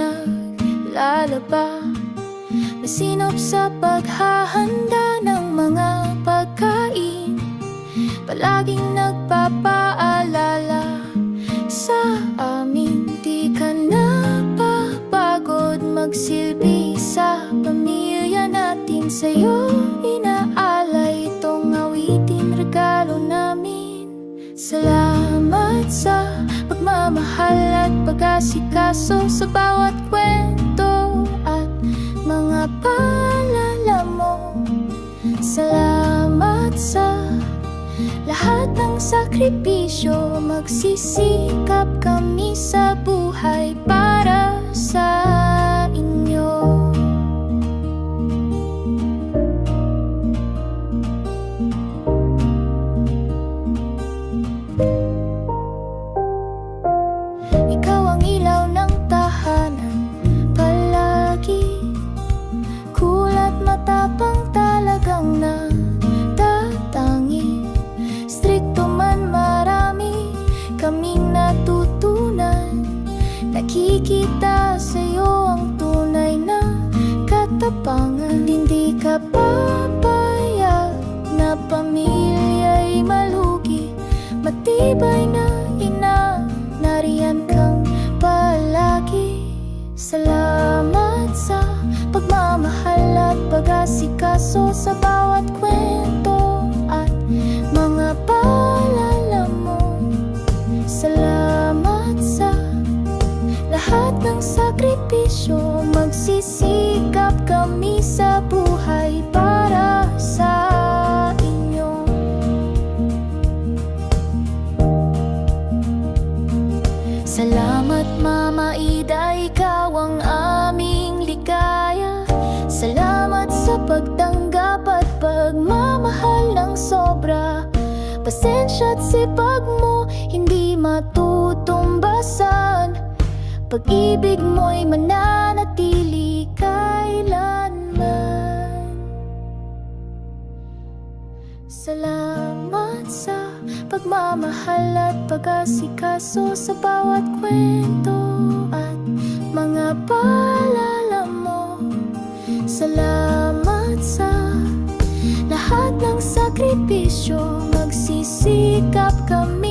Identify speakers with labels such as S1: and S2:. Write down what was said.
S1: naglalaba, masinop sa paghahanda ng mga pagkain, palaging nagpapaalala sa amin. Di ka napapagod magsilbi sa pamilya natin. Sa'yo inaalay itong awitin, regalo namin. Salamat sa pagmamahal at pag-asikaso sa bawat kwento at mga paalala mo. Salamat sa lahat ng sakripisyo. Magsisikap kami sa buhay para sa inyo. Ikaw ang ilaw ng tahanan palagi, kulat matapang talagang natatangi. Strikto man marami kaming natutunan, nakikita sa'yo ang tunay na katapangan. Hindi ka papayag na pamilya'y malugi, matibay na ina, nariyan kang palagi. Salamat sa pagmamahal at pag-asikaso sa bawat kwento at mga paalala mo. Salamat sa lahat ng sakripisyo. Magsisikap kami sa buhay para sa inyo. Salamat Mama Ida, ikaw ang aming ligaya. Salamat sa pagtanggap at pagmamahal ng sobra. Pasensya at sipag mo hindi matutumbasan. Pag-ibig mo'y mananatili kailanman. Salamat sa pagmamahal at pag-asikaso sa bawat kwento at mga paalala mo. Salamat sa lahat ng sakripisyo. Magsisikap kami